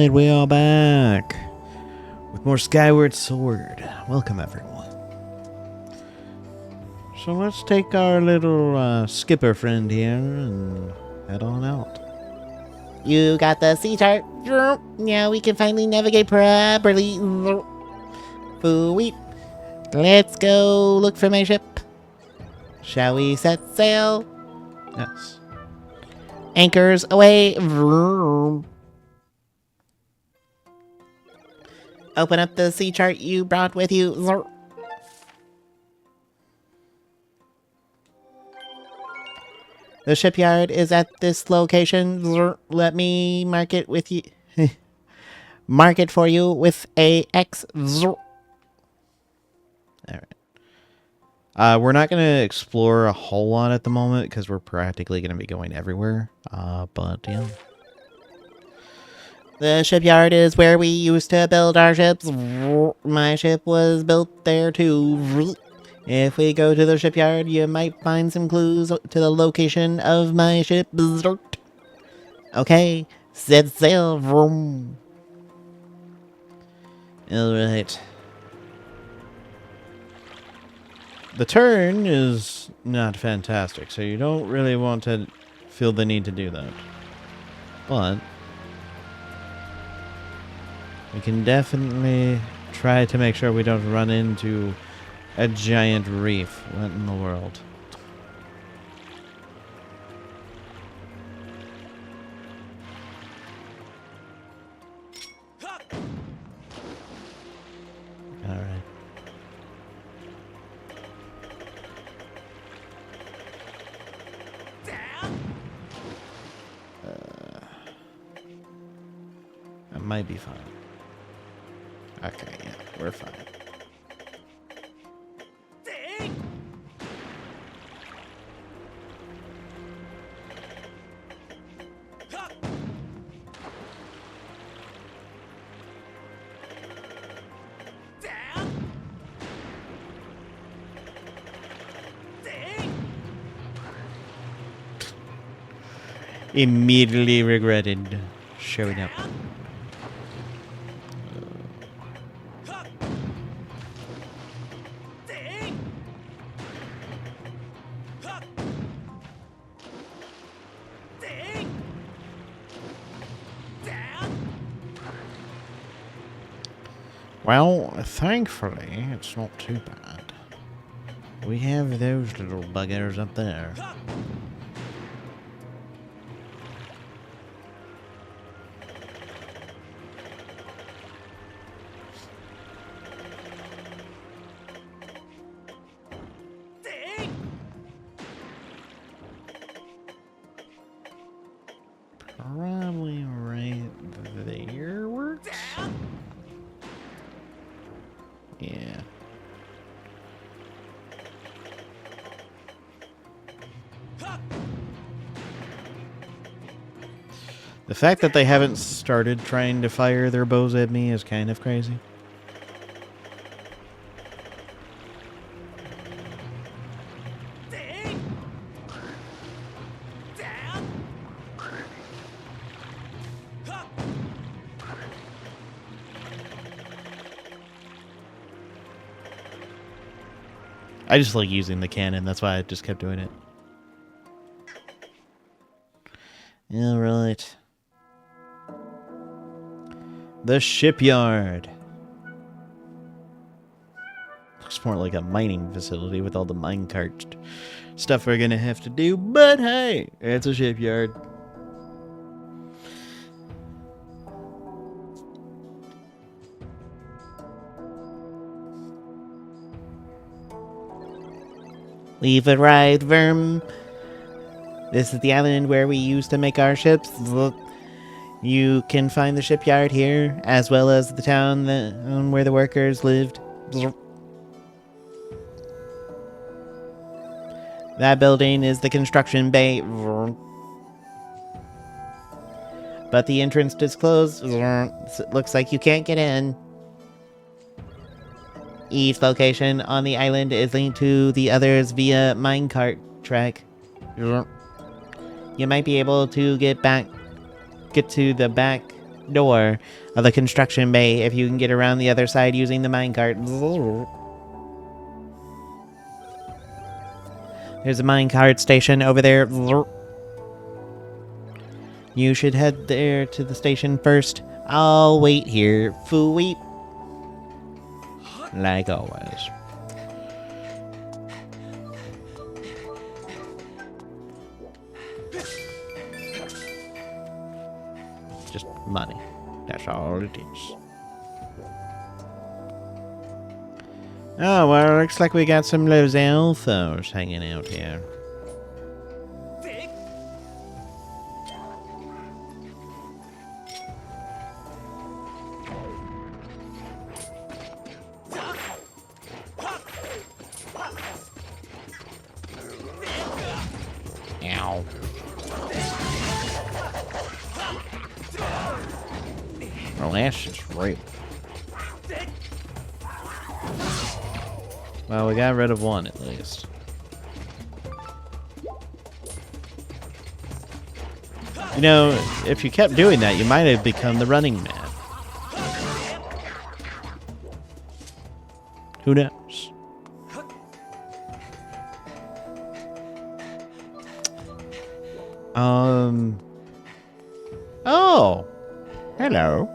Alright, we are back with more Skyward Sword. Welcome, everyone. So let's take our little skipper friend here and head on out. You got the sea chart. Now we can finally navigate properly. Foo-wee. Let's go look for my ship. Shall we set sail? Yes. Anchors away. Vroom. Open up the sea chart you brought with you. The shipyard is at this location. Let me mark it with you. Mark it for you with a X. We're not going to explore a whole lot at the moment because we're practically going to be going everywhere. But yeah. The shipyard is where we used to build our ships. My ship was built there too. If we go to the shipyard, you might find some clues to the location of my ship. Okay, set sail. Alright. The turn is not fantastic, so you don't really want to feel the need to do that. But we can definitely try to make sure we don't run into a giant reef. What in the world? Alright. That might be fine. Okay, yeah, we're fine. Immediately regretted showing up. Well, thankfully, it's not too bad. We have those little buggers up there. Probably right there works? Yeah. The fact that they haven't started trying to fire their bows at me is kind of crazy. I just like using the cannon, that's why I just kept doing it. Alright. The shipyard. Looks more like a mining facility with all the minecart stuff we're gonna have to do, but hey, it's a shipyard. We've arrived, Verm. This is the island where we used to make our ships. You can find the shipyard here, as well as the town where the workers lived. That building is the construction bay. But the entrance is closed. It looks like you can't get in. Each location on the island is linked to the others via minecart track. You might be able to get to the back door of the construction bay if you can get around the other side using the minecart. There's a minecart station over there. You should head there to the station first. I'll wait here. Foo-weep. Like always. Just money. That's all it is. Oh, well, looks like we got some Los Alphos hanging out here. Ow. Well, that's just real. Well, we got rid of one at least. You know, if you kept doing that, you might have become the Running Man. Who knows? Oh! Hello.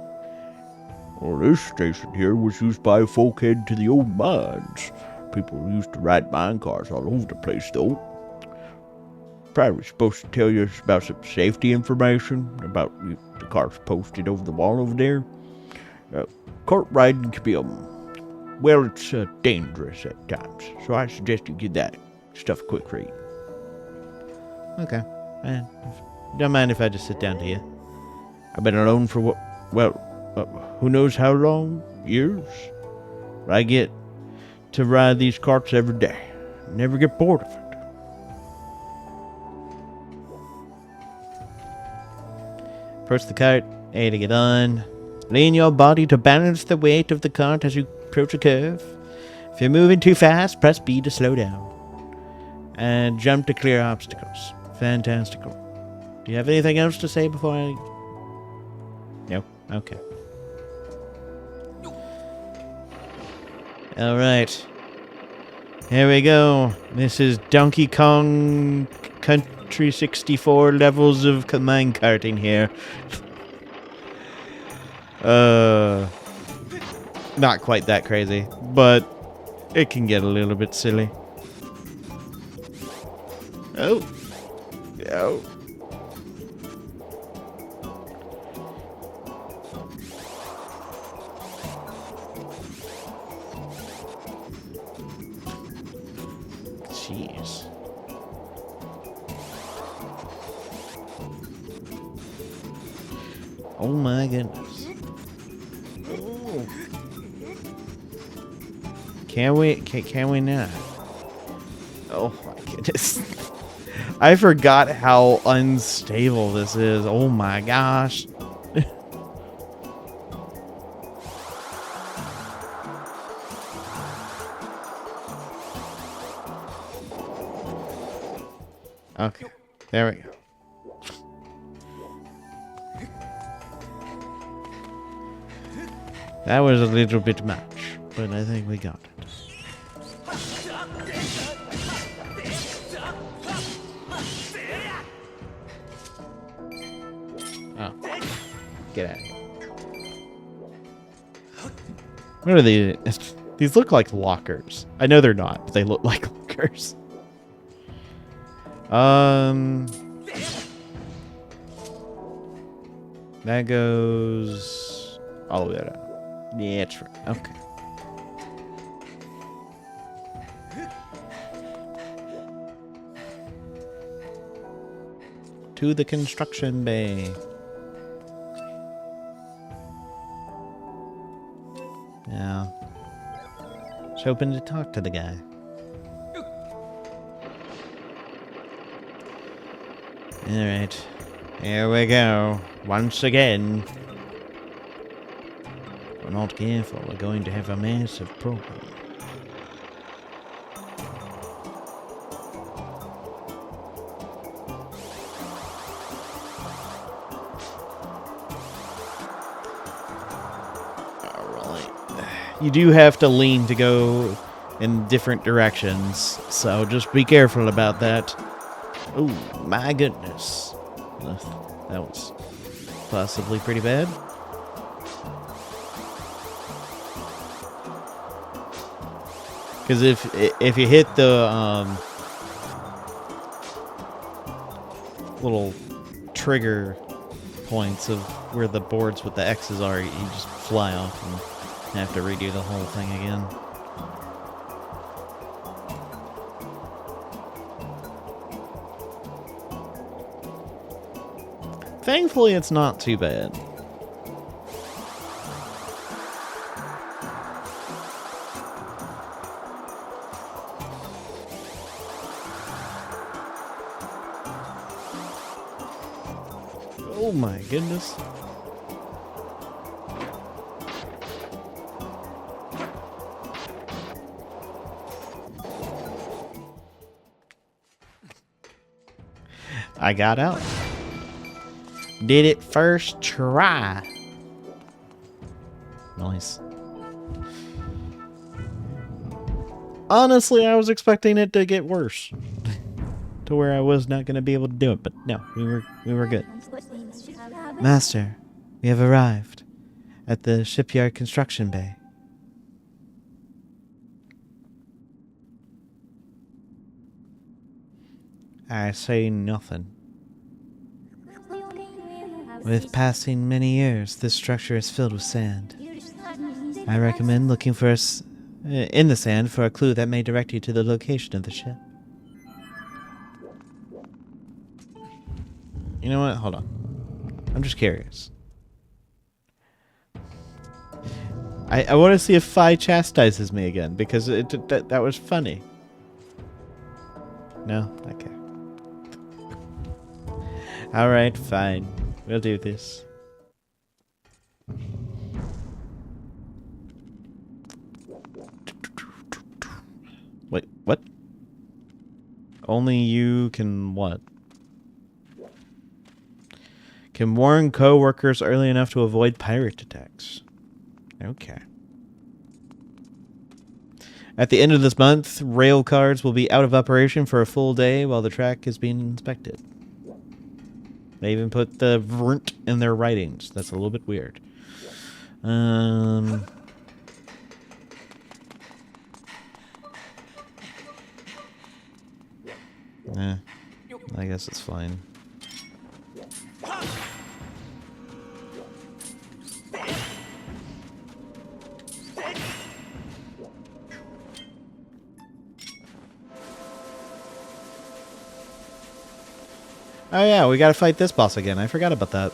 Well, this station here was used by folk heading to the old mines. People used to ride minecars all over the place, though. Probably supposed to tell you about some safety information about the cars posted over the wall over there. Cart riding can be, well, it's dangerous at times, so I suggest you give that stuff a quick read. Okay. Don't mind if I just sit down to you. I've been alone for who knows how long? Years? I get to ride these carts every day. Never get bored of it. Approach the cart, A to get on. Lean your body to balance the weight of the cart as you approach a curve. If you're moving too fast, press B to slow down. And jump to clear obstacles. Fantastical. Do you have anything else to say before I... No? Okay. Alright. Here we go. This is Donkey Kong Country 64 levels of minecarting here. Not quite that crazy, but it can get a little bit silly. Oh. Oh. Jeez. Oh my goodness. Oh. Can we not? Oh my goodness. I forgot how unstable this is. Oh my gosh. Okay, there we go. That was a little bit much, but I think we got it. Oh, get out of here. What are these? These look like lockers. I know they're not, but they look like lockers. That goes all the way out. Yeah, that's right. Okay. To the construction bay. Yeah. Just hoping to talk to the guy. Alright. Here we go. Once again. If we're not careful, we're going to have a massive problem. you do have to lean to go in different directions, so just be careful about that. Oh my goodness. That was possibly pretty bad. Because if you hit the little trigger points of where the boards with the X's are, you just fly off and have to redo the whole thing again. Thankfully, it's not too bad. Oh my goodness. I got out. Did it first try. Nice. Honestly, I was expecting it to get worse. To where I was not going to be able to do it, but no, we were good. Master, we have arrived at the shipyard construction bay. I say nothing. With passing many years, this structure is filled with sand. I recommend looking for us in the sand for a clue that may direct you to the location of the ship. You know what? Hold on. I'm just curious. I want to see if Fi chastises me again, because that was funny. No? Okay. Alright, fine. We'll do this. Wait, what? Only you can what? Can warn co-workers early enough to avoid pirate attacks. Okay. At the end of this month, rail cars will be out of operation for a full day while the track is being inspected. They even put the vrnt in their writings. That's a little bit weird. I guess it's fine. Oh yeah, we gotta fight this boss again. I forgot about that.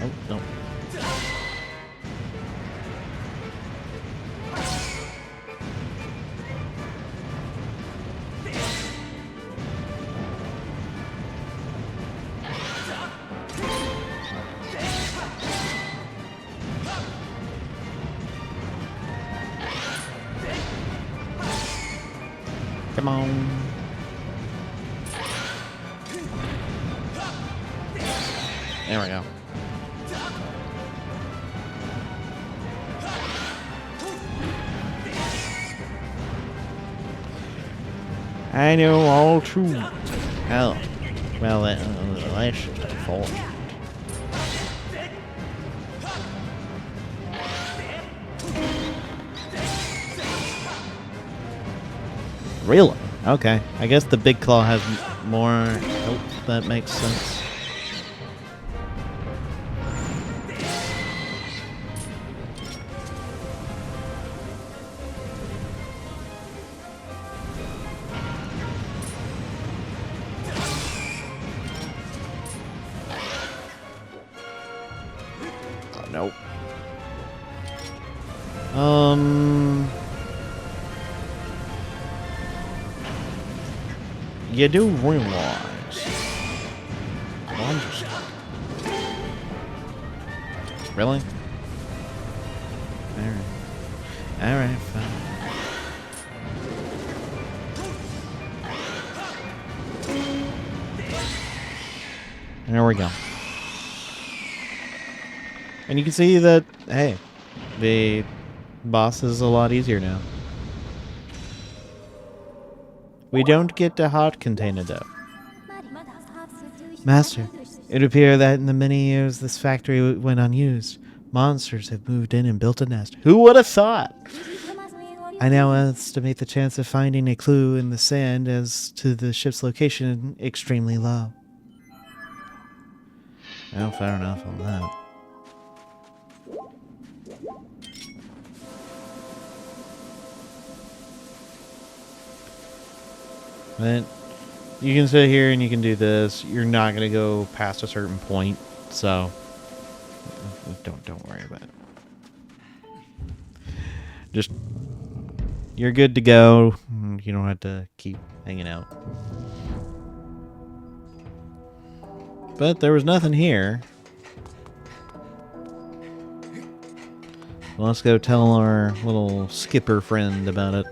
Oh, no. Come on. There we go. I know all too well. Well, that's just unfortunate. Really? Okay. I guess the big claw has more. Oh, that makes sense. Oh, nope. You do realize. Well, I'm just. Really? Alright. Alright, fine. There we go. And you can see that, hey, the boss is a lot easier now. We don't get the heart container though. Master, it appears that in the many years this factory went unused, monsters have moved in and built a nest. Who would have thought? I now estimate the chance of finding a clue in the sand as to the ship's location extremely low. Well, fair enough on that. But you can sit here and you can do this. You're not going to go past a certain point, so don't worry about it. Just, you're good to go. You don't have to keep hanging out. But there was nothing here. Let's go tell our little skipper friend about it.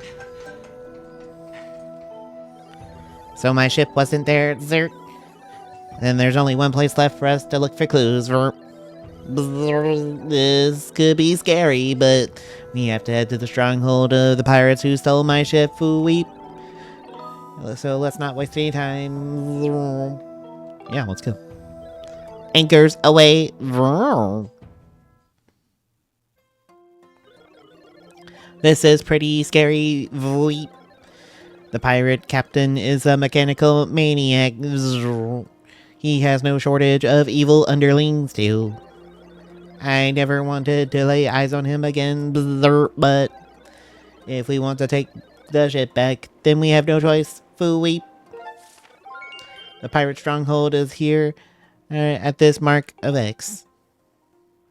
So my ship wasn't there, Zert. And there's only one place left for us to look for clues. This could be scary, but we have to head to the stronghold of the pirates who stole my ship, Foo-weep. So let's not waste any time. Yeah, let's go. Anchors away. This is pretty scary. The pirate captain is a mechanical maniac. He has no shortage of evil underlings too. I never wanted to lay eyes on him again, but if we want to take the ship back, then we have no choice. Foo-weep. The pirate stronghold is here at this mark of X.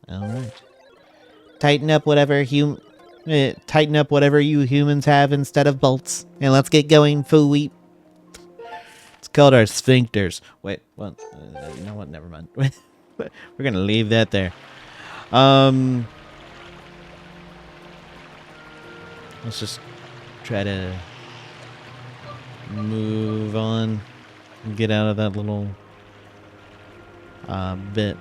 Alright. Tighten up whatever you humans have instead of bolts, and let's get going, Foo-weep. It's called our sphincters. Wait, what? You know what? Never mind. We're gonna leave that there. Let's just try to move on and get out of that little bit.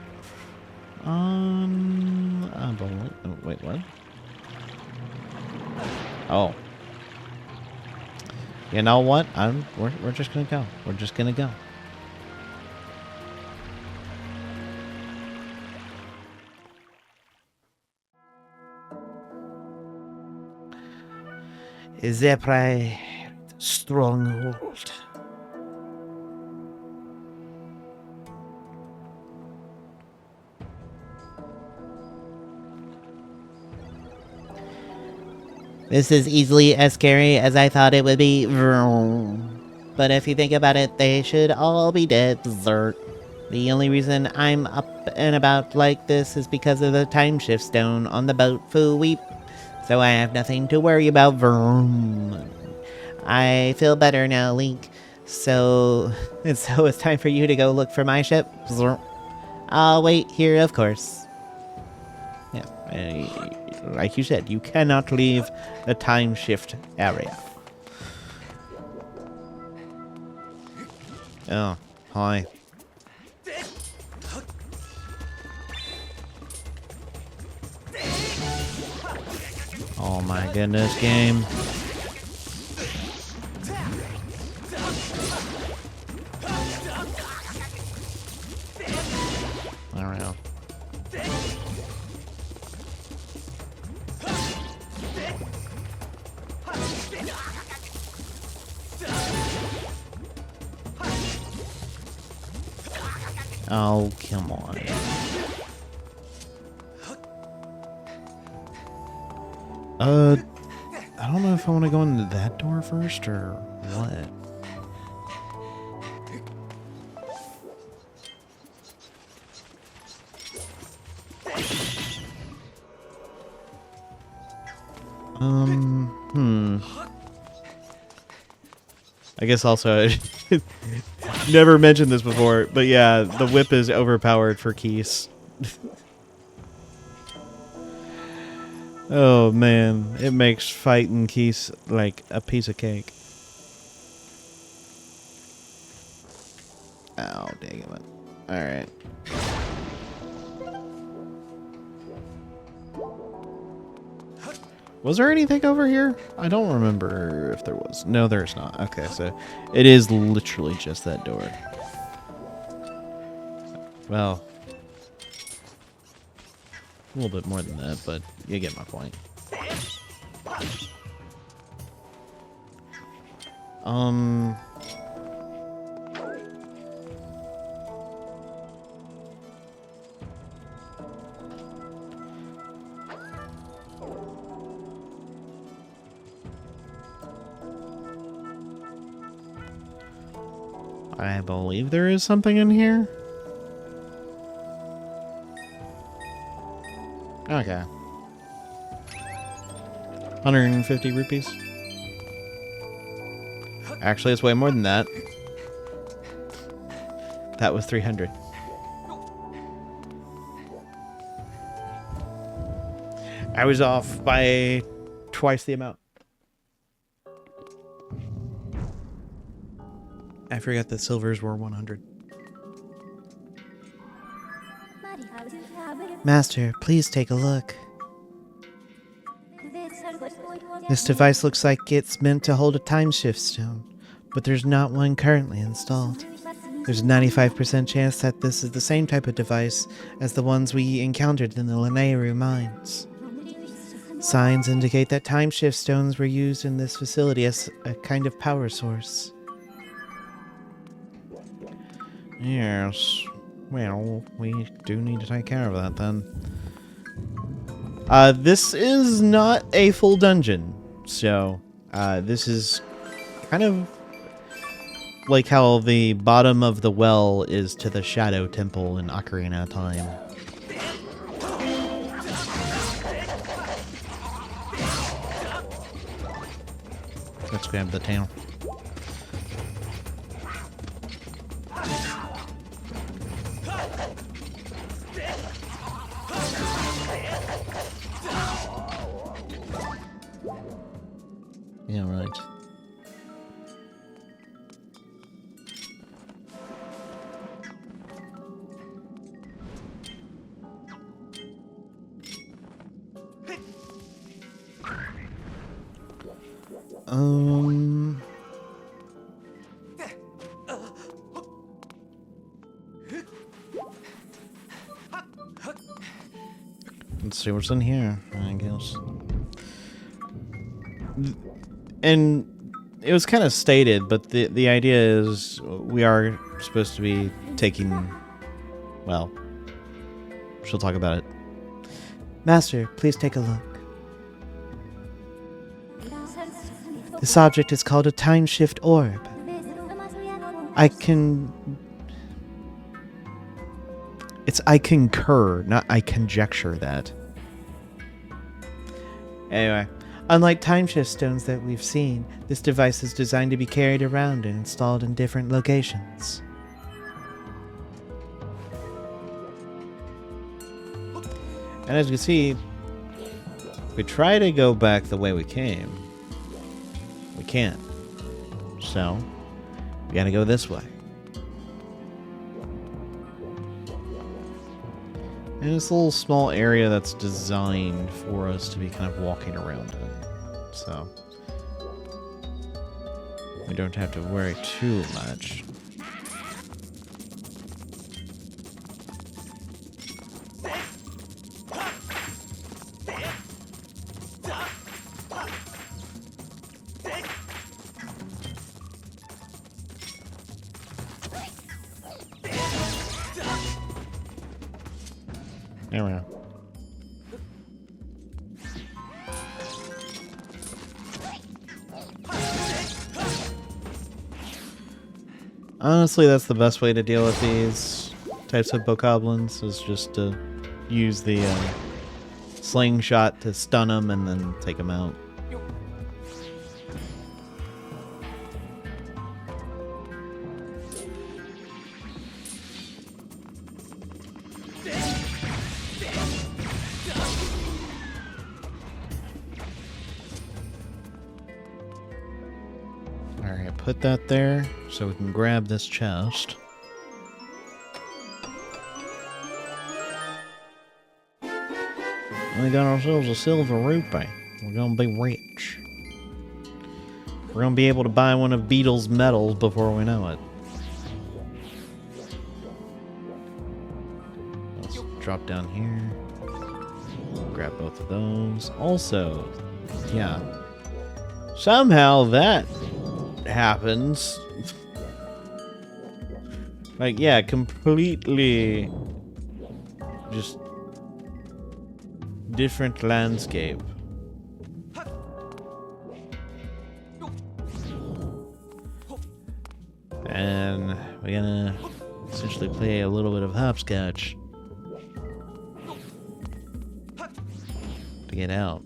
Wait, what? Oh. You know what? We're just gonna go. We're just gonna go. The pirate stronghold. This is easily as scary as I thought it would be. But if you think about it, they should all be dead. The only reason I'm up and about like this is because of the time shift stone on the boat, Foo-weep. So I have nothing to worry about. I feel better now, Link. So it's time for you to go look for my ship. I'll wait here, of course. Yeah, like you said, you cannot leave the time shift area. Oh, hi. Oh my goodness, game. I don't know. Oh, come on. I don't know if I want to go into that door first or what. I guess also, never mentioned this before, but yeah, the whip is overpowered for Keys. Oh man, it makes fighting Keys like a piece of cake. Oh, dang it. Alright. Was there anything over here? I don't remember if there was. No, there's not. Okay, so it is literally just that door. Well, a little bit more than that, but you get my point. I believe there is something in here. Okay. 150 rupees. Actually, it's way more than that. That was 300. I was off by twice the amount. I forgot that silvers were 100. Master, please take a look. This device looks like it's meant to hold a time shift stone, but there's not one currently installed. There's a 95% chance that this is the same type of device as the ones we encountered in the Lanayru mines. Signs indicate that time shift stones were used in this facility as a kind of power source. Yes. Well, we do need to take care of that then. This is not a full dungeon, so this is kind of like how the bottom of the well is to the Shadow Temple in Ocarina of Time. Let's grab the tail. Yeah, right. Let's see what's in here, I guess. And it was kind of stated, but the idea is we are supposed to be taking, well, she'll talk about it. Master, please take a look. This object is called a time shift orb. I concur, not I conjecture that. Anyway, unlike time shift stones that we've seen, this device is designed to be carried around and installed in different locations. And as you can see, we try to go back the way we came. We can't. So, we gotta go this way. And it's a little small area that's designed for us to be kind of walking around in. So, we don't have to worry too much. There we go. Honestly, that's the best way to deal with these types of bokoblins, is just to use the slingshot to stun them and then take them out. Alright, put that there so we can grab this chest. We got ourselves a silver rupee. We're gonna be rich. We're gonna be able to buy one of Beetle's medals before we know it. Let's drop down here. Grab both of those. Also, yeah. Somehow that happens. Like, yeah, completely just different landscape. And we're gonna essentially play a little bit of hopscotch to get out.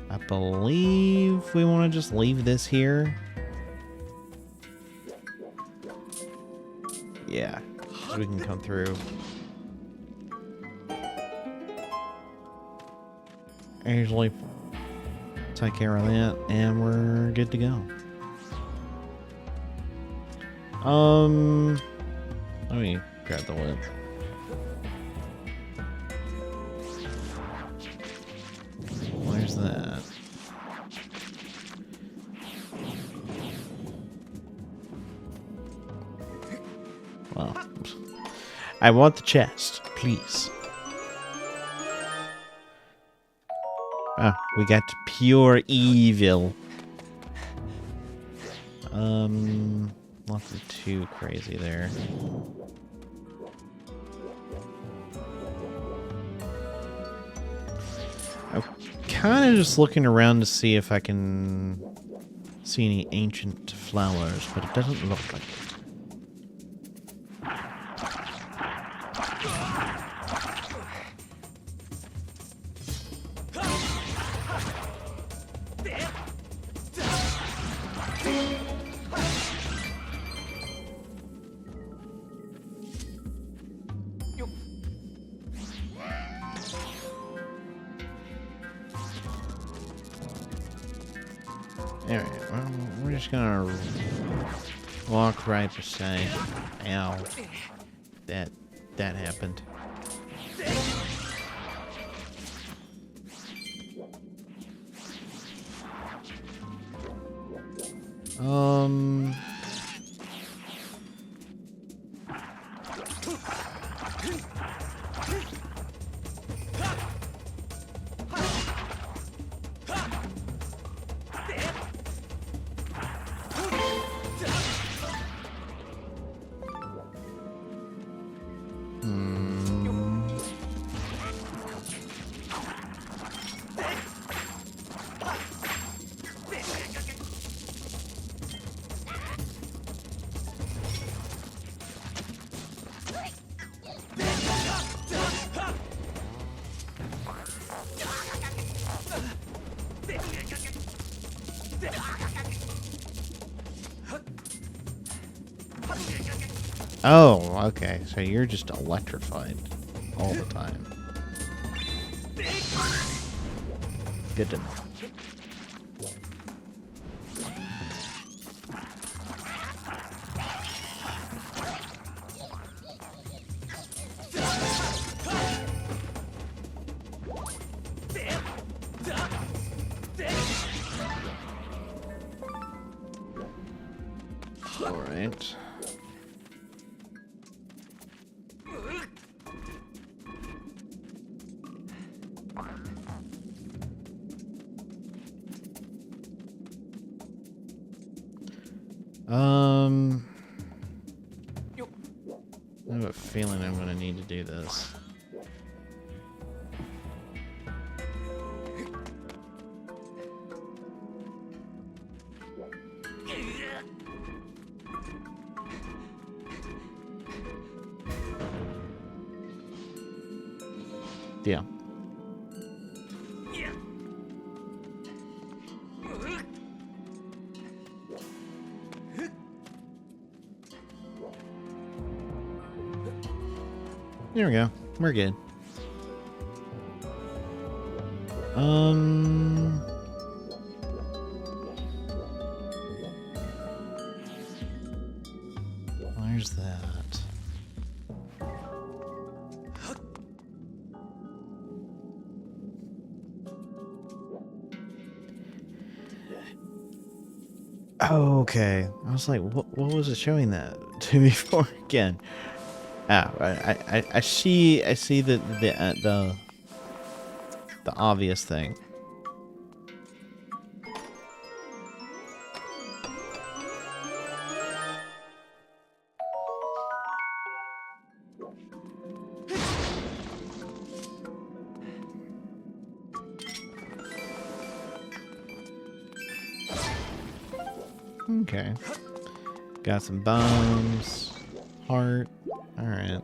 I believe we want to just leave this here. Yeah, so we can come through. Usually take care of that, and we're good to go. Let me grab the whip. Where's that? Well, I want the chest, please. Ah, we got pure evil. Nothing too crazy there. I'm kind of just looking around to see if I can see any ancient flowers, but it doesn't look like it. Alright, well, we're just gonna walk right beside. Ow. That happened. Oh, okay. So you're just electrified all the time. Good to know. All right. I have a feeling I'm gonna need to do this. Yeah. There we go. We're good. Where's that? Oh, okay. I was like, what was it showing that to me for again? Ah, I see the obvious thing. Okay. Got some bombs. Heart. Alright.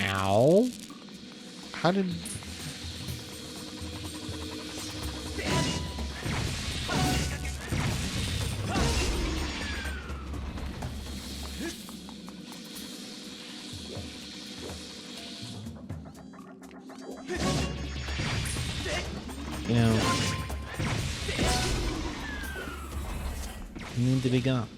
Ow. How did... You know... You need to be gone.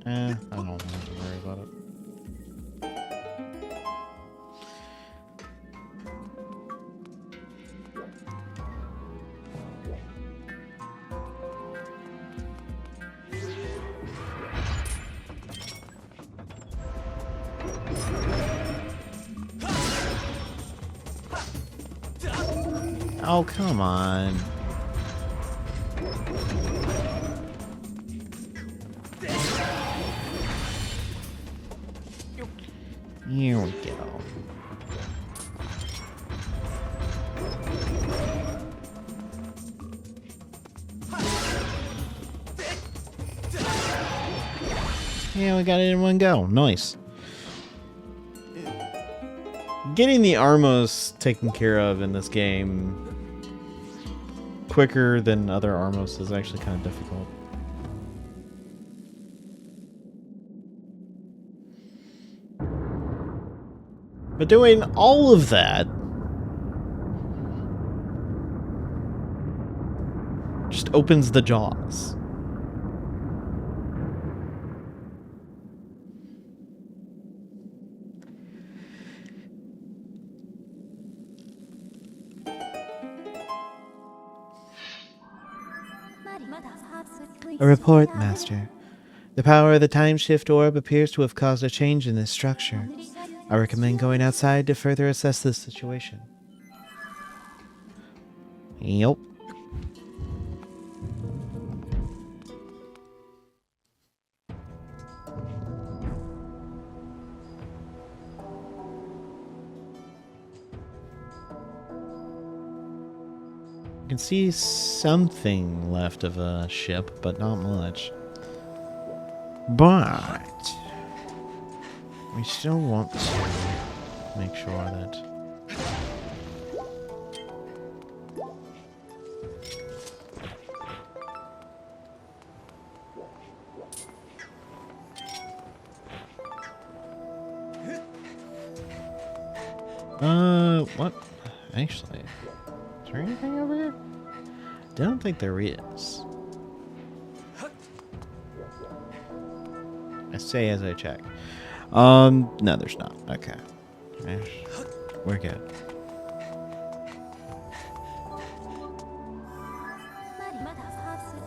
I don't have to worry about it. Oh, come on. Here we go. Yeah, we got it in one go. Nice. Getting the Armos taken care of in this game quicker than other Armos is actually kind of difficult. But doing all of that just opens the jaws. A report, Master. The power of the time shift orb appears to have caused a change in this structure. I recommend going outside to further assess this situation. Yep. You can see something left of a ship, but not much. But we still want to make sure that what? Actually, is there anything over here? Don't think there is. I say as I check. No, there's not. Okay. We're good.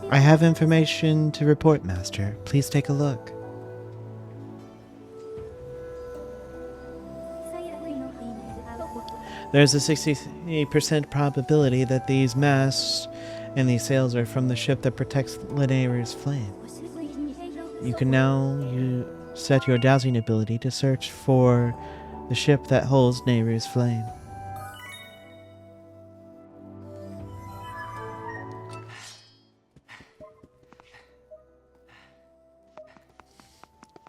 I have information to report, Master. Please take a look. There's a 60% probability that these masts and these sails are from the ship that protects Lineary's flame. You can now set your dowsing ability to search for the ship that holds Nehru's flame.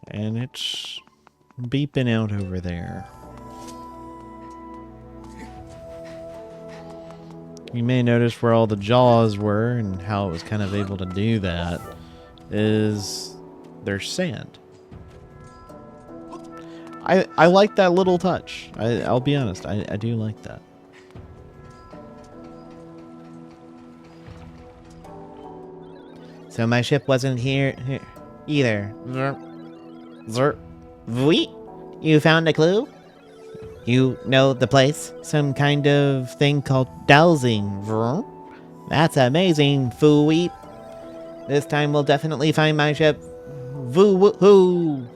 And it's beeping out over there. you may notice where all the jaws were and how it was kind of able to do that is there's sand. I like that little touch. I'll be honest. I do like that. So my ship wasn't here either. Zerp. Vui? You found a clue? You know the place? Some kind of thing called dowsing. That's amazing, Fooey. This time we'll definitely find my ship. Voo-hoo!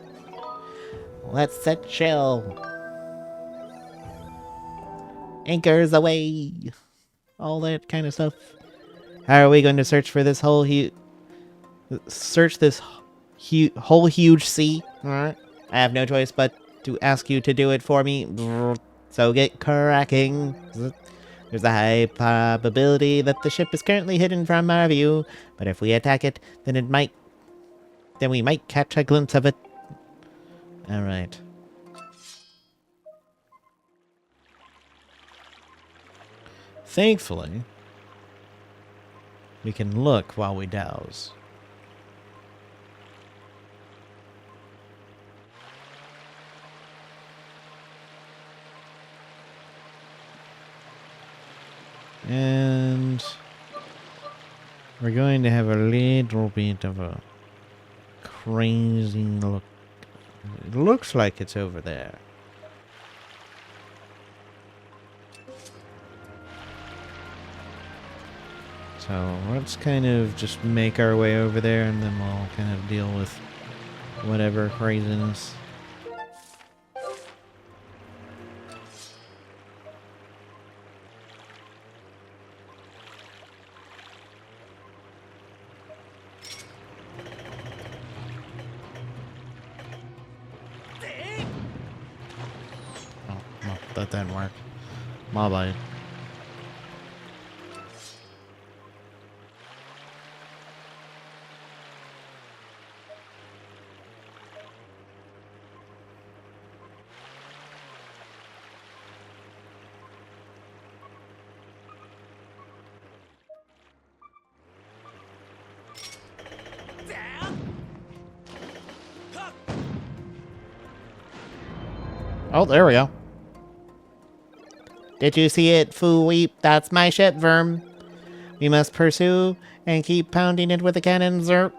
Let's set sail. Anchors away. All that kind of stuff. How are we going to search for this whole whole huge sea? I have no choice but to ask you to do it for me. So get cracking. There's a high probability that the ship is currently hidden from our view, but if we attack it, then we might catch a glimpse of it. All right. Thankfully, we can look while we douse. And we're going to have a little bit of a crazy look. It looks like it's over there. So let's kind of just make our way over there and then we'll kind of deal with whatever craziness. Oh, that didn't work. My bad. Oh, there we go. Did you see it, Fooey? That's my ship, Verm. We must pursue and keep pounding it with the cannon, Zerp.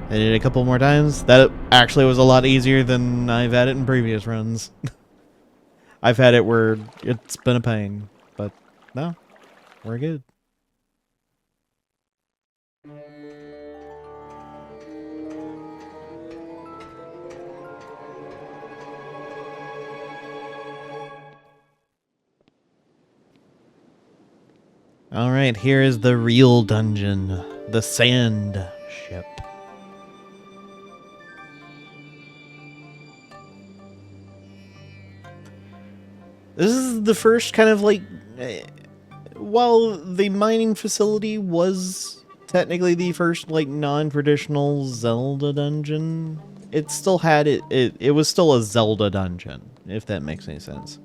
I did it a couple more times. That actually was a lot easier than I've had it in previous runs. I've had it where it's been a pain, but no, we're good. Alright, here is the real dungeon. The sand ship. This is the first kind of like... while the mining facility was technically the first like non-traditional Zelda dungeon, it still had it was still a Zelda dungeon, if that makes any sense.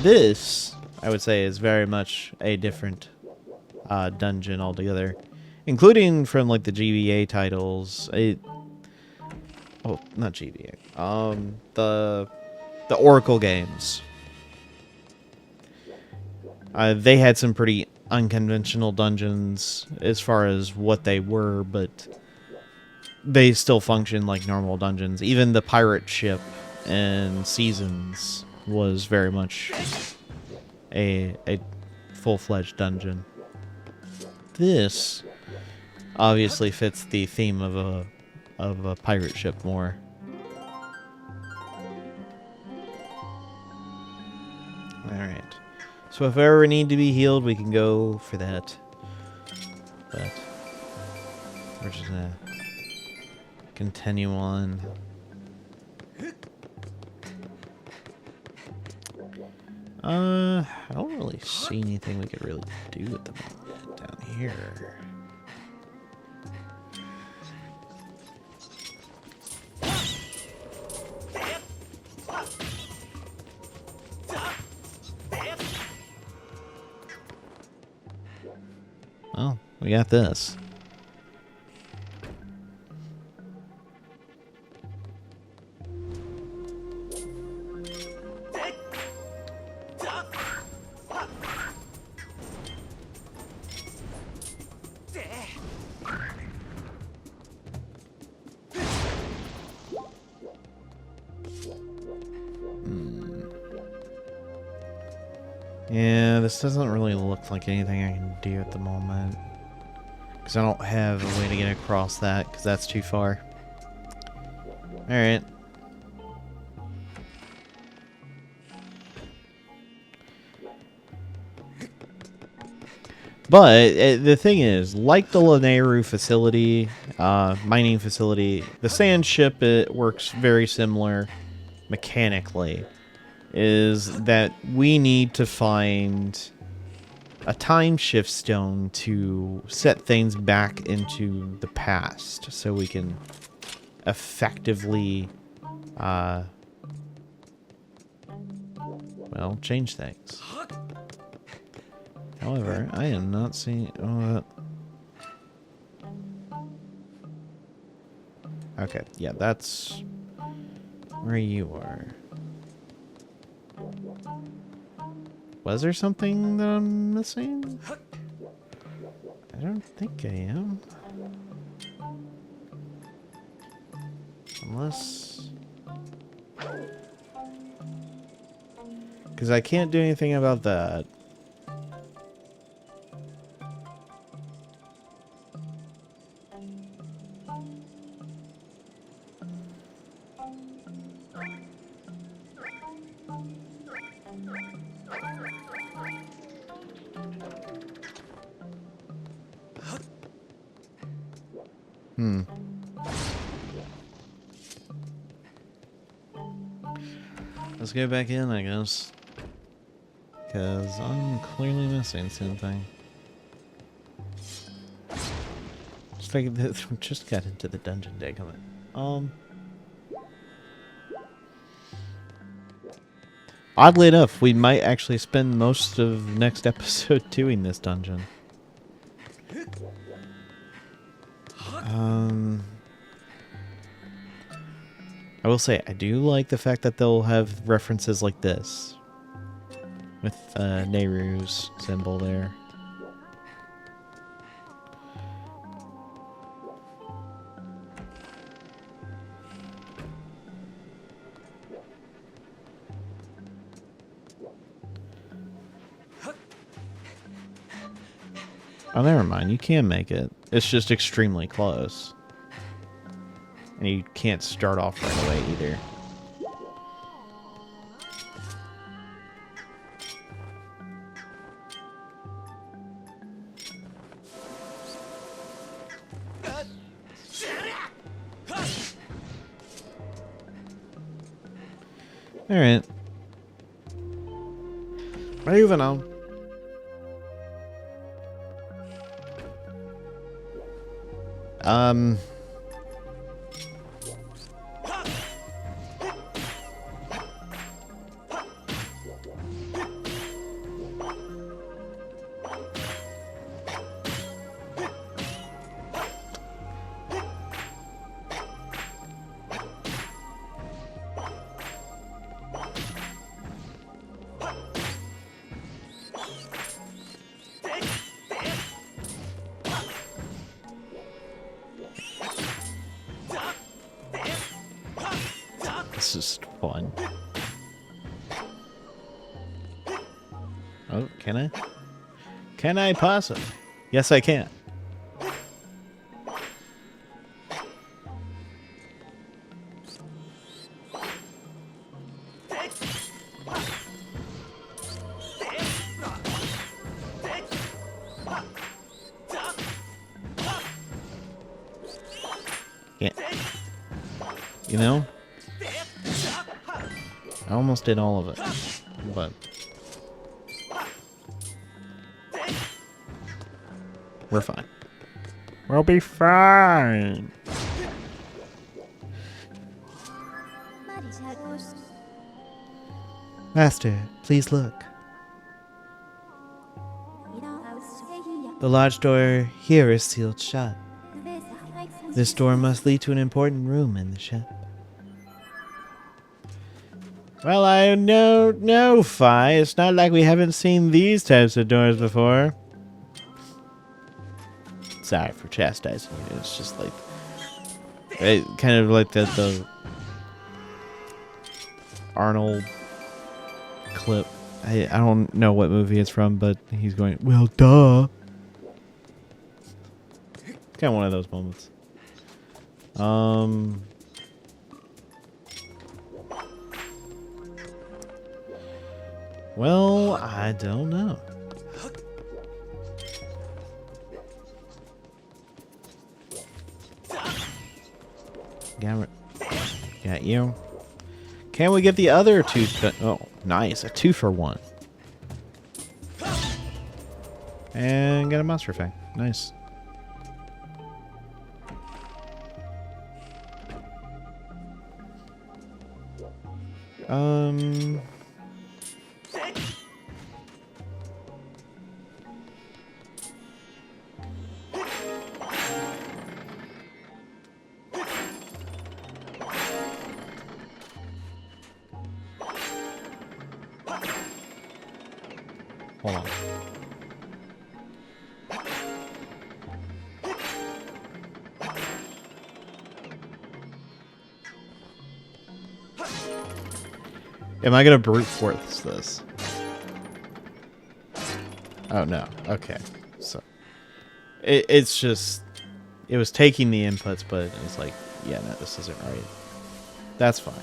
This, I would say, is very much a different dungeon altogether, including from like the GBA titles. Oh, not GBA. The Oracle games. They had some pretty unconventional dungeons as far as what they were, but they still function like normal dungeons. Even the pirate ship and Seasons was very much a full-fledged dungeon. This obviously fits the theme of a pirate ship more. Alright. So if we ever need to be healed, we can go for that. But we're just gonna continue on. I don't really see anything we could really do at the moment down here. We got this. Yeah, this doesn't really look like anything I can do at the moment. Because I don't have a way to get across that, because that's too far. Alright. But the thing is, like the Lanayru facility, mining facility, the sand ship, it works very similar mechanically. Is that we need to find a time shift stone to set things back into the past so we can effectively, well, change things. However, I am not seeing... okay, yeah, that's where you are. Was there something that I'm missing? I don't think I am. Unless... because I can't do anything about that. Let's go back in, I guess. Because I'm clearly missing something. Just like just got into the dungeon day, come on. Oddly enough, we might actually spend most of next episode doing this dungeon. I will say, I do like the fact that they'll have references like this. With Nehru's symbol there. Oh, never mind. You can make it. It's just extremely close. And you can't start off right away either. Alright. Moving on. This is fun. Oh, can I? Can I possibly? Yes, I can. Yeah. You know? I almost did all of it, but we're fine. We'll be fine. Master, please look. The large door here is sealed shut. This door must lead to an important room in the ship. Well, I know, Fi. It's not like we haven't seen these types of doors before. Sorry for chastising you. It's just like... kind of like the Arnold clip. I don't know what movie it's from, but he's going, well, duh. Kind of one of those moments. Well, I don't know. Got you. Can we get the other two? Oh, nice. A 2-for-1. And get a monster effect. Nice. Hold on. Am I gonna brute force this? Oh no. Okay. So it's just it was taking the inputs, but it was like, yeah, no, this isn't right. That's fine.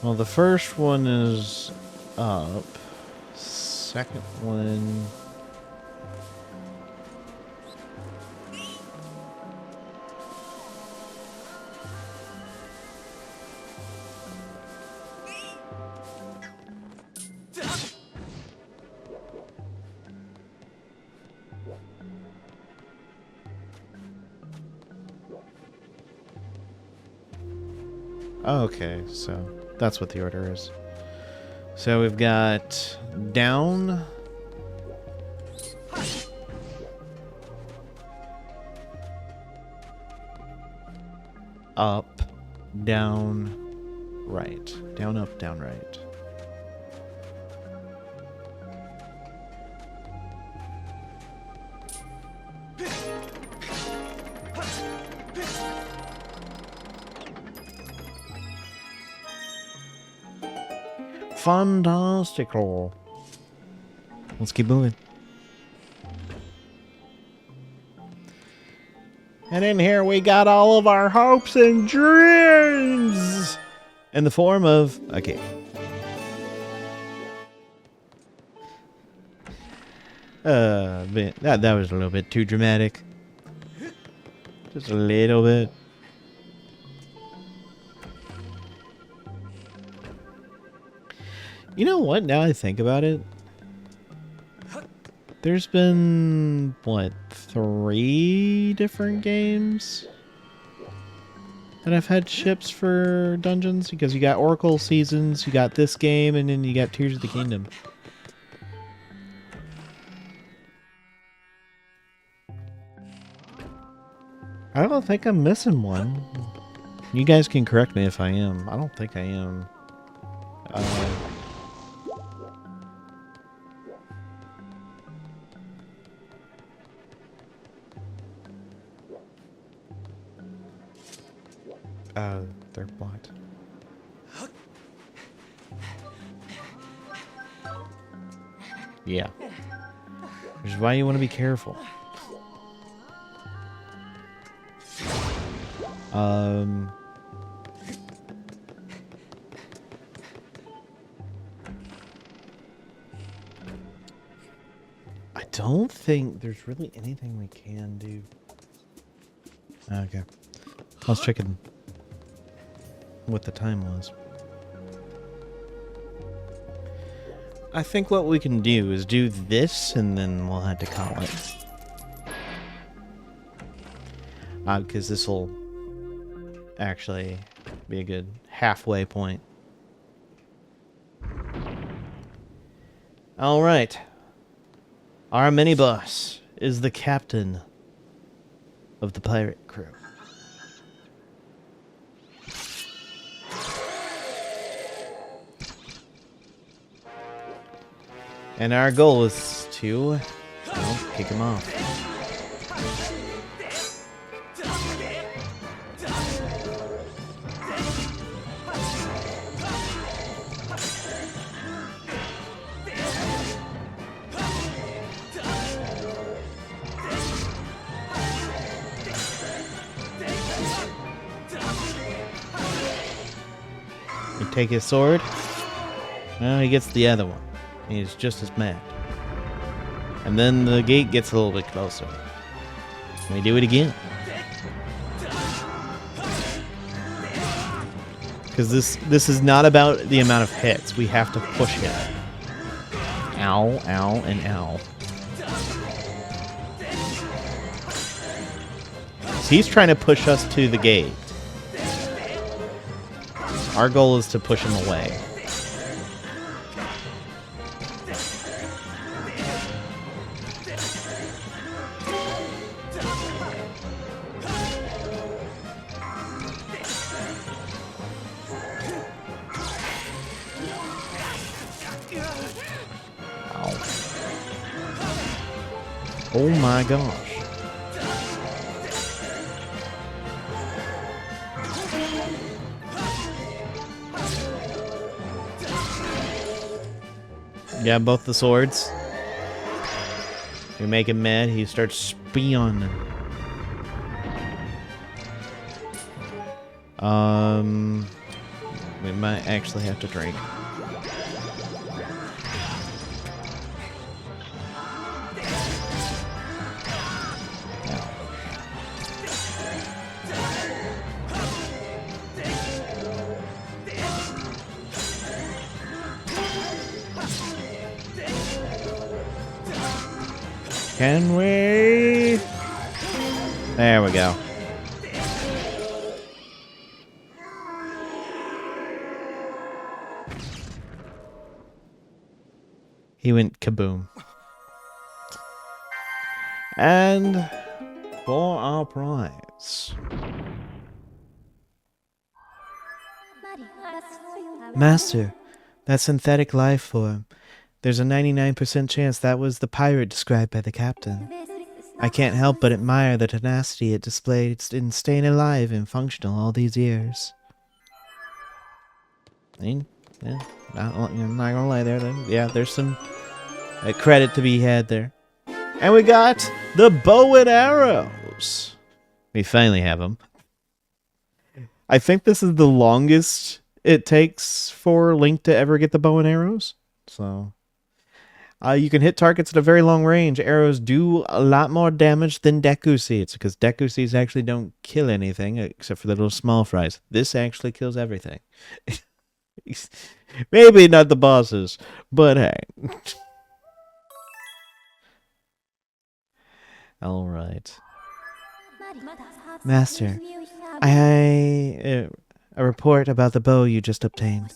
Well, the first one is up. Second one... Okay, so that's what the order is. So we've got down, up, down, right. Down, up, down, right. Fantastical. Let's keep moving. And in here we got all of our hopes and dreams in the form of a cake. That was a little bit too dramatic. Just a little bit. You know what? Now I think about it, there's been, what, 3 different games that I've had ships for dungeons? Because you got Oracle Seasons, you got this game, and then you got Tears of the Kingdom. I don't think I'm missing one. You guys can correct me if I am. I don't think I am. They're blocked. Yeah. Which is why you want to be careful. I don't think there's really anything we can do. Okay. I was checking what the time was. I think what we can do is do this, and then we'll have to call it. Because this will actually be a good halfway point. Alright. Our mini-boss is the captain of the pirate crew. And our goal is to, well, kick him off. You take his sword. Well, he gets the other one. He's just as mad. And then the gate gets a little bit closer. We do it again. Because this is not about the amount of hits. We have to push him. Ow, ow, and ow. So he's trying to push us to the gate. Our goal is to push him away. Oh my gosh. Yeah, both the swords. You make him mad, he starts spawning. We might actually have to drink. Can we? There we go. He went kaboom. And for our prize. Master, that synthetic life form. There's a 99% chance that was the pirate described by the captain. I can't help but admire the tenacity it displayed in staying alive and functional all these years. Yeah, I'm not gonna lie there then. Yeah, there's some credit to be had there. And we got the bow and arrows. We finally have them. I think this is the longest it takes for Link to ever get the bow and arrows. So... you can hit targets at a very long range. Arrows do a lot more damage than Deku Seeds, because Deku Seeds actually don't kill anything except for the little small fries. This actually kills everything. Maybe not the bosses, but hey. Alright. Master, a report about the bow you just obtained.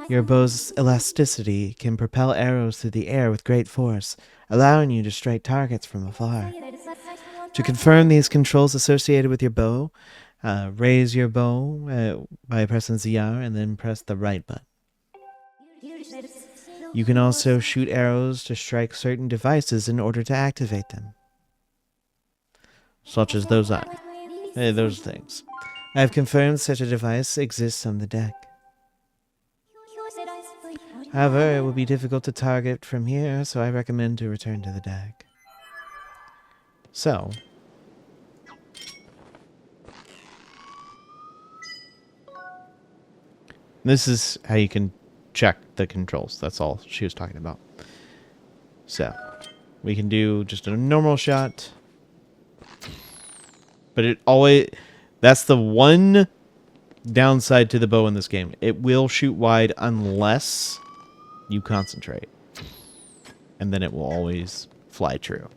Your bow's elasticity can propel arrows through the air with great force, allowing you to strike targets from afar. To confirm these controls associated with your bow, raise your bow by pressing ZR and then press the right button. You can also shoot arrows to strike certain devices in order to activate them. Such as those things. I have confirmed such a device exists on the deck. However, it will be difficult to target from here, so I recommend to return to the deck. So, this is how you can check the controls. That's all she was talking about. So, we can do just a normal shot. But it always... That's the one downside to the bow in this game. It will shoot wide unless you concentrate. And then it will always fly true.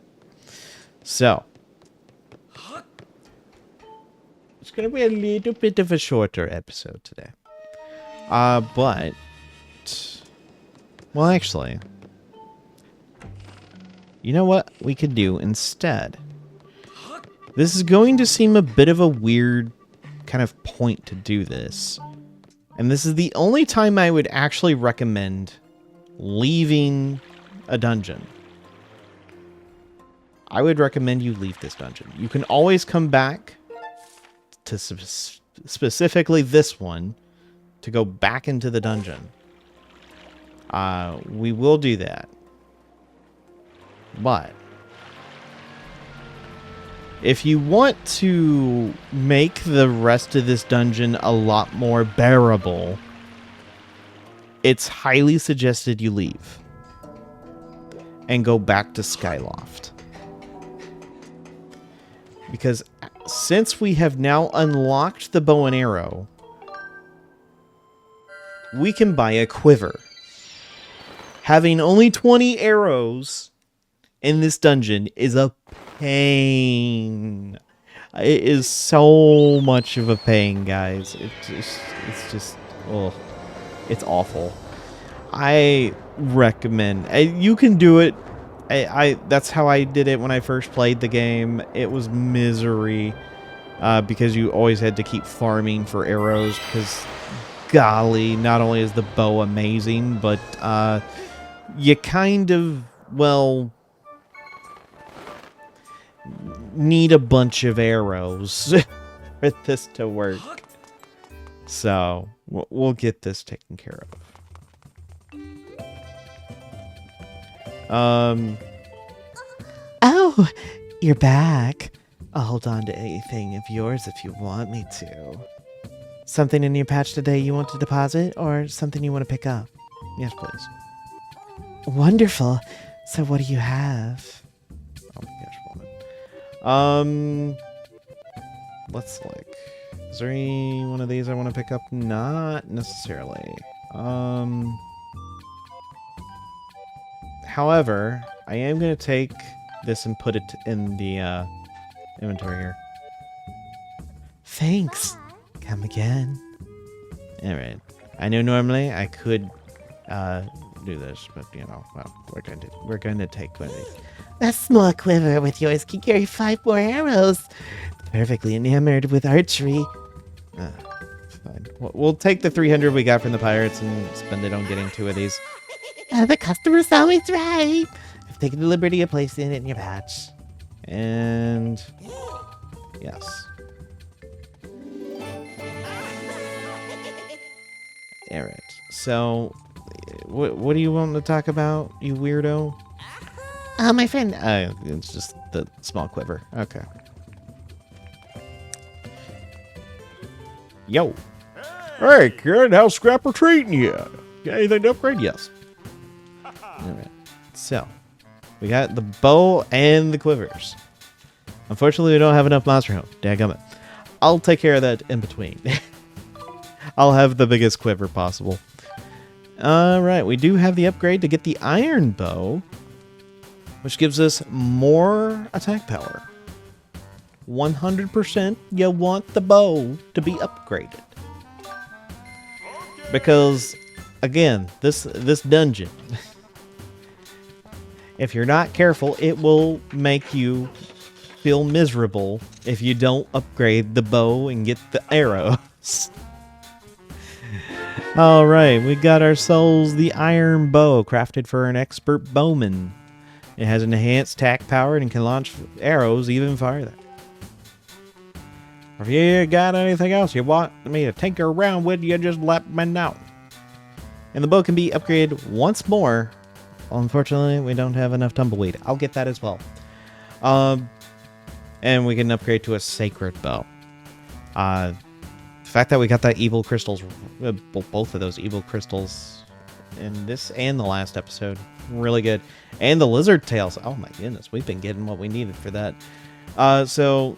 So. It's going to be a little bit of a shorter episode today. But... Well, actually... You know what we could do instead? This is going to seem a bit of a weird kind of point to do this. And this is the only time I would actually recommend leaving a dungeon. I would recommend you leave this dungeon. You can always come back to specifically this one to go back into the dungeon. We will do that. But if you want to make the rest of this dungeon a lot more bearable, it's highly suggested you leave and go back to Skyloft. Because since we have now unlocked the bow and arrow, we can buy a quiver. Having only 20 arrows in this dungeon is a pain. It is so much of a pain, guys. It's just, oh, it's awful. I recommend, you can do it. That's how I did it when I first played the game. It was misery, because you always had to keep farming for arrows, because golly, not only is the bow amazing, but you kind of, well, need a bunch of arrows for this to work. So, we'll get this taken care of. Oh, you're back. I'll hold on to anything of yours if you want me to. Something in your patch today you want to deposit, or something you want to pick up? Yes, please. Wonderful. So what do you have? Oh my gosh, woman. Let's look. Is there any one of these I want to pick up? Not necessarily. However, I am going to take this and put it in the inventory here. Thanks. Come again. Alright. I know normally I could do this, but you know, well, we're going to take one of these. That small quiver with yours can carry 5 more arrows. Perfectly enamored with archery. Fine. We'll take the 300 we got from the pirates and spend it on getting 2 of these. The customer's always right. I've taken the liberty of placing it in your patch. And yes. Alright. So, what do you want to talk about, you weirdo? My friend. It's just the small quiver. Okay. Yo. Hey, kid, how's Scrapper treating you? Got anything to upgrade? Yes. Alright. So, we got the bow and the quivers. Unfortunately, we don't have enough monster home. Dadgummit. I'll take care of that in between. I'll have the biggest quiver possible. Alright, we do have the upgrade to get the iron bow, which gives us more attack power. 100% you want the bow to be upgraded. Because, again, this dungeon, if you're not careful, it will make you feel miserable if you don't upgrade the bow and get the arrows. Alright, we got ourselves the iron bow, crafted for an expert bowman. It has an enhanced attack power and can launch arrows even farther. If you got anything else you want me to tinker around with, you just let me know. And the bow can be upgraded once more. Well, unfortunately, we don't have enough tumbleweed. I'll get that as well. And we can upgrade to a sacred bow. The fact that we got that evil crystals, both of those evil crystals in this and the last episode, really good. And the lizard tails. Oh my goodness, we've been getting what we needed for that. So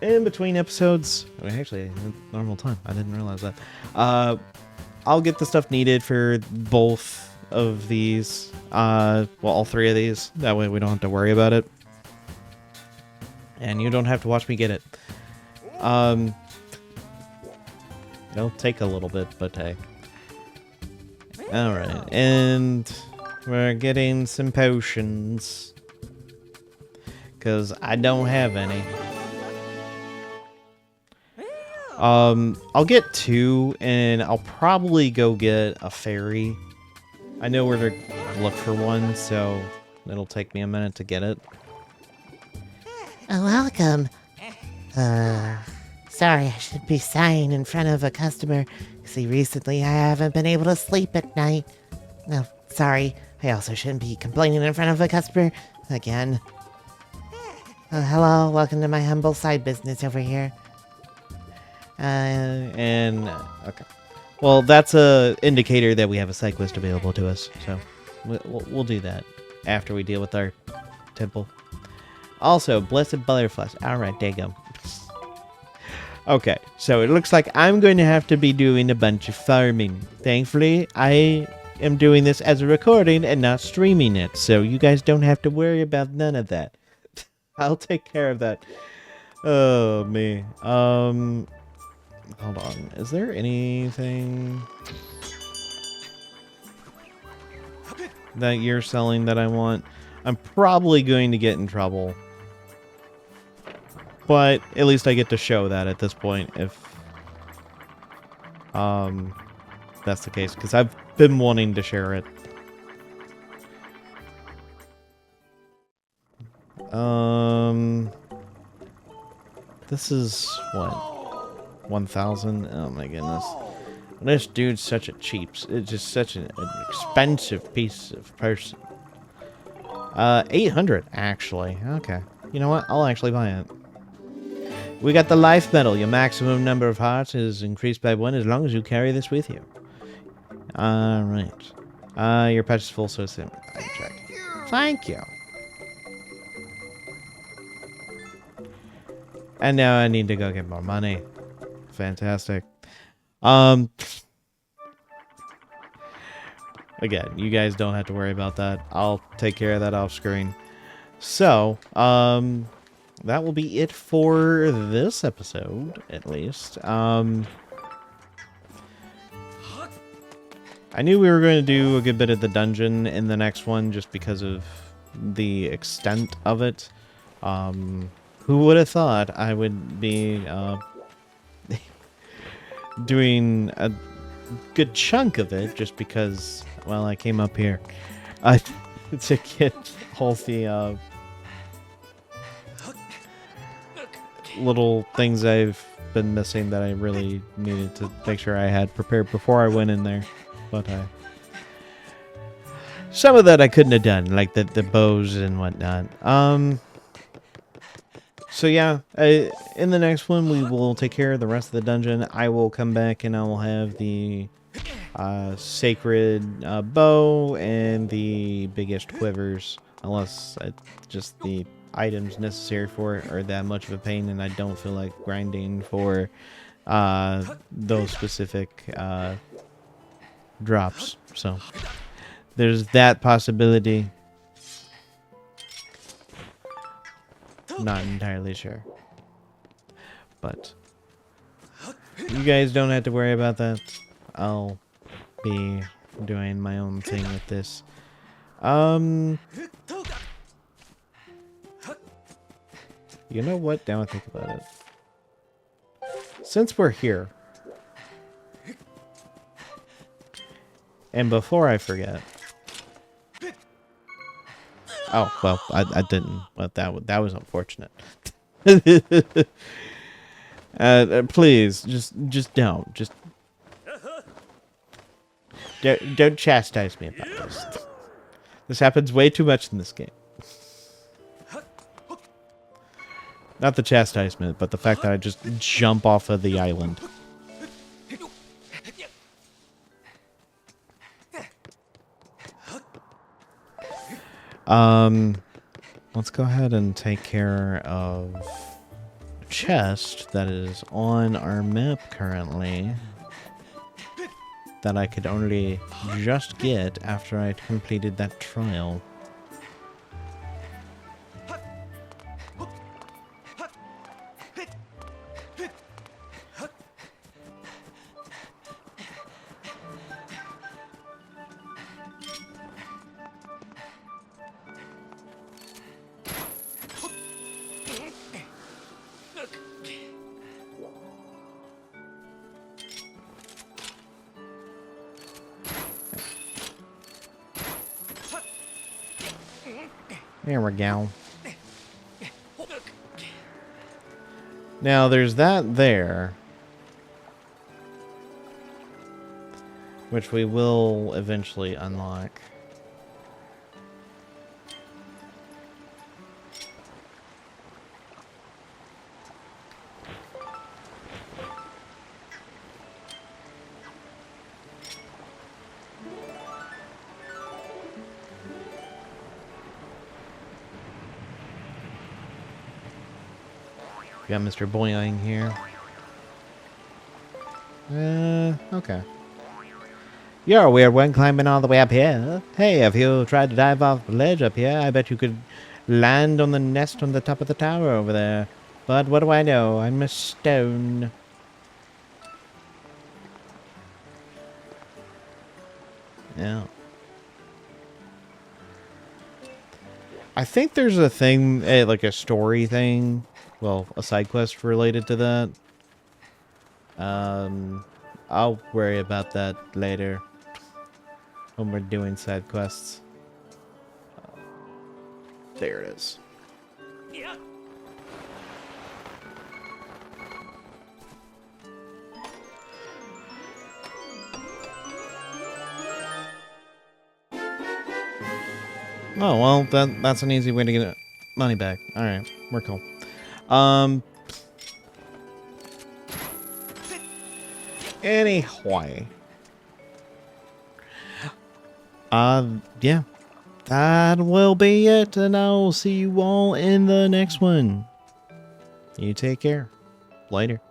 in between episodes, I mean, actually, normal time. I didn't realize that. I'll get the stuff needed for both of these. Well, all three of these. That way we don't have to worry about it. And you don't have to watch me get it. It'll take a little bit, but hey. Alright, and we're getting some potions. Because I don't have any. I'll get 2, and I'll probably go get a fairy. I know where to look for one, so it'll take me a minute to get it. Welcome. Sorry, I should be sighing in front of a customer. See, recently I haven't been able to sleep at night. No, sorry. I also shouldn't be complaining in front of a customer again. Hello, welcome to my humble side business over here. Okay. Well, that's a indicator that we have a side quest available to us, so we'll do that after we deal with our temple. Also, blessed butterflies. Alright, there you go. Okay, so it looks like I'm going to have to be doing a bunch of farming. Thankfully, I am doing this as a recording and not streaming it, so you guys don't have to worry about none of that. I'll take care of that. Oh, me. Hold on. Is there anything that you're selling that I want? I'm probably going to get in trouble. But at least I get to show that at this point if that's the case, because I've been wanting to share it. This is what? 1,000? Oh my goodness. This dude's such a cheaps. It's just such an expensive piece of person. 800 actually. Okay. You know what? I'll actually buy it. We got the life medal. Your maximum number of hearts is increased by 1 as long as you carry this with you. Alright. Your patch is full, so it's in. Check. Thank you. And now I need to go get more money. Fantastic. Again, you guys don't have to worry about that. I'll take care of that off screen. So, that will be it for this episode, at least. I knew we were going to do a good bit of the dungeon in the next one just because of the extent of it. Who would have thought I would be doing a good chunk of it just because, well, I came up here to get all the little things I've been missing that I really needed to make sure I had prepared before I went in there. But some of that I couldn't have done, like the bows and whatnot. So yeah, in the next one we will take care of the rest of the dungeon. I will come back and I will have the sacred bow and the biggest quivers, unless just the items necessary for it are that much of a pain and I don't feel like grinding for those specific drops. So there's that possibility. Not entirely sure, but you guys don't have to worry about that. I'll be doing my own thing with this. You know what? Now I think about it. Since we're here, and before I forget. Oh, well, I didn't. But that was unfortunate. Please, just don't. Just don't chastise me about this. This happens way too much in this game. Not the chastisement, but the fact that I just jump off of the island. Let's go ahead and take care of chest that is on our map currently that I could only just get after I completed that trial. There we go. Now there's that there, which we will eventually unlock. We got Mr. Boing here. Okay. You're a weird one climbing all the way up here. Hey, if you tried to dive off the ledge up here, I bet you could land on the nest on the top of the tower over there. But what do I know? I'm a stone. Yeah. I think there's a thing, like a story thing. Well, a side quest related to that. I'll worry about that later when we're doing side quests. There it is. Yeah. Oh, well, that's an easy way to get money back. Alright, we're cool. Anyway. Yeah. That will be it, and I'll see you all in the next one. You take care. Later.